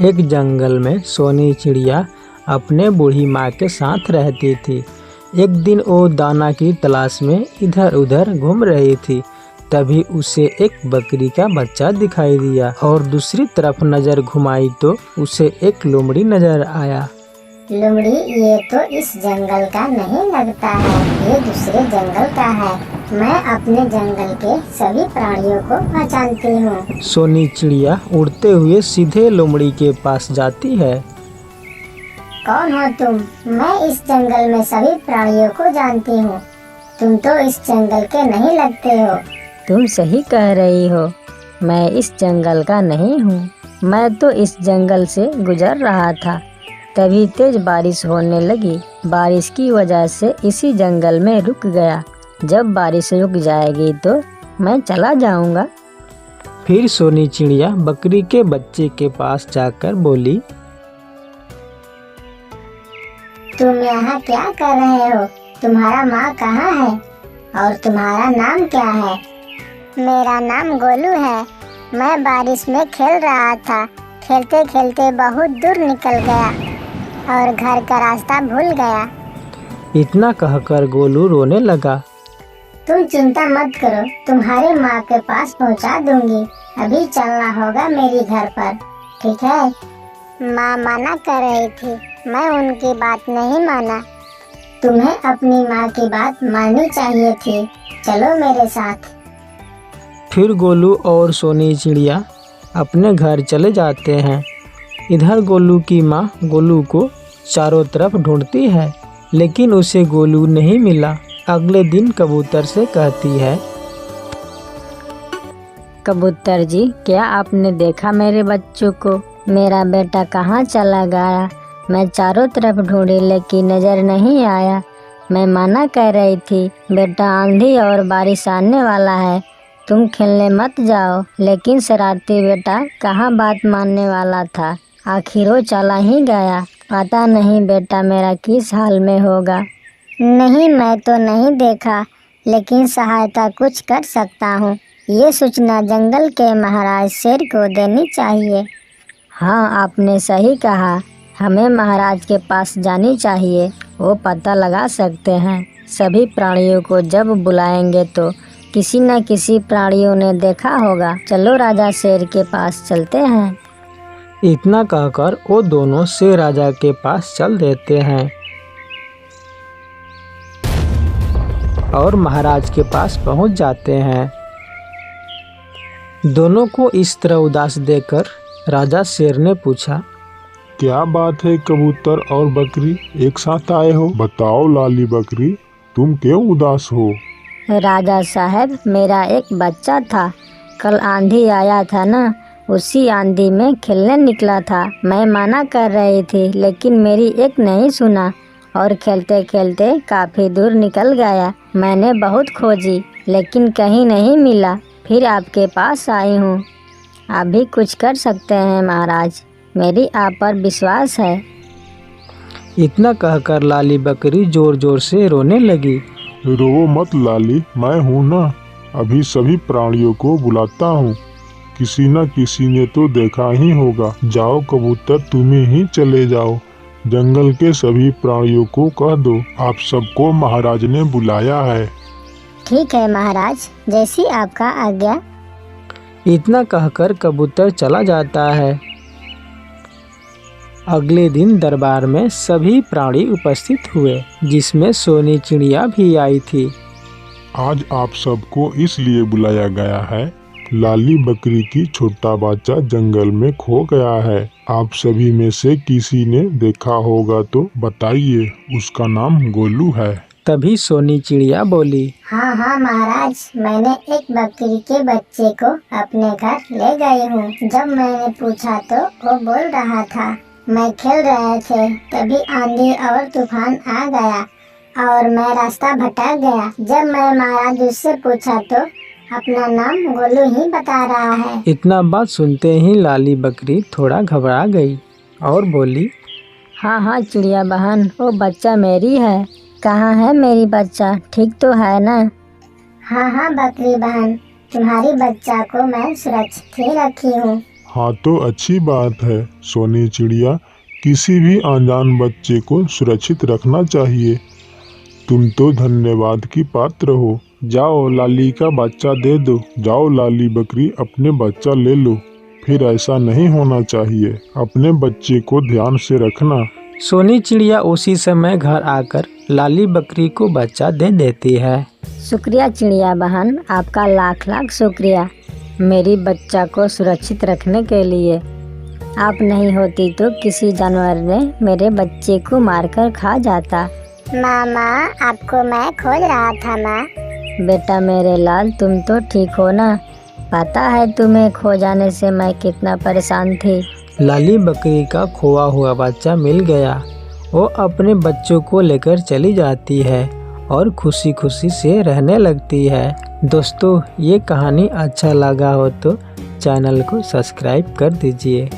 एक जंगल में सोनी चिड़िया अपने बूढ़ी माँ के साथ रहती थी। एक दिन वो दाना की तलाश में इधर उधर घूम रही थी। तभी उसे एक बकरी का बच्चा दिखाई दिया और दूसरी तरफ नजर घुमाई तो उसे एक लोमड़ी नजर आया। लोमड़ी, ये तो इस जंगल का नहीं लगता है, ये दूसरे जंगल का है। मैं अपने जंगल के सभी प्राणियों को पहचानती हूँ। सोनी चिड़िया उड़ते हुए सीधे लोमड़ी के पास जाती है। कौन हो तुम? मैं इस जंगल में सभी प्राणियों को जानती हूँ। तुम तो इस जंगल के नहीं लगते हो। तुम सही कह रही हो, मैं इस जंगल का नहीं हूँ। मैं तो इस जंगल से गुजर रहा था, तभी तेज बारिश होने लगी। बारिश की वजह से इसी जंगल में रुक गया। जब बारिश रुक जाएगी तो मैं चला जाऊंगा। फिर सोनी चिड़िया बकरी के बच्चे के पास जाकर बोली, तुम यहाँ क्या कर रहे हो? तुम्हारा माँ कहाँ है और तुम्हारा नाम क्या है? मेरा नाम गोलू है। मैं बारिश में खेल रहा था। खेलते खेलते बहुत दूर निकल गया और घर का रास्ता भूल गया। इतना कहकर गोलू रोने लगा। तुम चिंता मत करो, तुम्हारे माँ के पास पहुँचा दूंगी। अभी चलना होगा मेरी घर पर, ठीक है? माँ मना कर रही थी, मैं उनकी बात नहीं माना। तुम्हें अपनी माँ की बात माननी चाहिए थी। चलो मेरे साथ। फिर गोलू और सोनी चिड़िया अपने घर चले जाते हैं। इधर गोलू की माँ गोलू को चारों तरफ ढूंढती है, लेकिन उसे गोलू नहीं मिला। अगले दिन कबूतर से कहती है, कबूतर जी, क्या आपने देखा मेरे बच्चों को? मेरा बेटा कहाँ चला गया? मैं चारों तरफ ढूंढी लेकिन नजर नहीं आया। मैं मना कर रही थी, बेटा आंधी और बारिश आने वाला है, तुम खेलने मत जाओ। लेकिन शरारती बेटा कहाँ बात मानने वाला था, आखिर वो चला ही गया। पता नहीं बेटा मेरा किस हाल में होगा। नहीं, मैं तो नहीं देखा, लेकिन सहायता कुछ कर सकता हूँ। ये सूचना जंगल के महाराज शेर को देनी चाहिए। हाँ, आपने सही कहा, हमें महाराज के पास जानी चाहिए। वो पता लगा सकते हैं। सभी प्राणियों को जब बुलाएंगे तो किसी न किसी प्राणियों ने देखा होगा। चलो राजा शेर के पास चलते हैं। इतना कहकर वो दोनों शेर राजा के पास चल देते हैं और महाराज के पास पहुंच जाते हैं। दोनों को इस तरह उदास देखकर राजा शेर ने पूछा, क्या बात है कबूतर और बकरी एक साथ आए हो? बताओ लाली बकरी, तुम क्यों उदास हो? राजा साहब, मेरा एक बच्चा था। कल आंधी आया था ना, उसी आंधी में खेलने निकला था। मैं मना कर रही थी, लेकिन मेरी एक नहीं सुना और खेलते खेलते काफ़ी दूर निकल गया। मैंने बहुत खोजी, लेकिन कहीं नहीं मिला। फिर आपके पास आई हूँ। आप भी कुछ कर सकते हैं महाराज, मेरी आप पर विश्वास है। इतना कहकर लाली बकरी जोर जोर से रोने लगी। रो मत लाली, मैं हूँ ना, अभी सभी प्राणियों को बुलाता हूँ। किसी न किसी ने तो देखा ही होगा। जाओ कबूतर, तुम्हें ही चले जाओ। जंगल के सभी प्राणियों को कह दो, आप सबको महाराज ने बुलाया है। ठीक है महाराज, जैसी आपका आज्ञा। इतना कहकर कबूतर चला जाता है। अगले दिन दरबार में सभी प्राणी उपस्थित हुए, जिसमें सोनी चिड़िया भी आई थी। आज आप सबको इसलिए बुलाया गया है, लाली बकरी की छोटा बच्चा जंगल में खो गया है। आप सभी में से किसी ने देखा होगा तो बताइए, उसका नाम गोलू है। तभी सोनी चिड़िया बोली, हाँ हाँ महाराज, मैंने एक बकरी के बच्चे को अपने घर ले गई हूँ। जब मैंने पूछा तो वो बोल रहा था, मैं खेल रहे थे, तभी आंधी और तूफान आ गया और मैं रास्ता भटक गया। जब मैं महाराज उससे पूछा तो अपना नाम गोलू ही बता रहा है। इतना बात सुनते ही लाली बकरी थोड़ा घबरा गई और बोली, हाँ हाँ चिड़िया बहन, वो बच्चा मेरी है। कहाँ है मेरी बच्चा, ठीक तो है ना? हाँ हाँ बकरी बहन, तुम्हारी बच्चा को मैं सुरक्षित ही रखी हूँ। हाँ तो अच्छी बात है सोनी चिड़िया, किसी भी अनजान बच्चे को सुरक्षित रखना चाहिए। तुम तो धन्यवाद की पात्र हो। जाओ लाली का बच्चा दे दो। जाओ लाली बकरी अपने बच्चा ले लो। फिर ऐसा नहीं होना चाहिए। अपने बच्चे को ध्यान से रखना। सोनी चिड़िया उसी समय घर आकर लाली बकरी को बच्चा दे देती है। शुक्रिया चिड़िया बहन, आपका लाख लाख शुक्रिया मेरी बच्चा को सुरक्षित रखने के लिए। आप नहीं होती तो किसी जानवर ने मेरे बच्चे को मारकर खा जाता। मामा, आपको मैं खोज रहा था माँ। बेटा मेरे लाल, तुम तो ठीक हो ना? पता है तुम्हें खो जाने से मैं कितना परेशान थी। लाली बकरी का खोआ हुआ बच्चा मिल गया। वो अपने बच्चों को लेकर चली जाती है और खुशी खुशी से रहने लगती है। दोस्तों, ये कहानी अच्छा लगा हो तो चैनल को सब्सक्राइब कर दीजिए।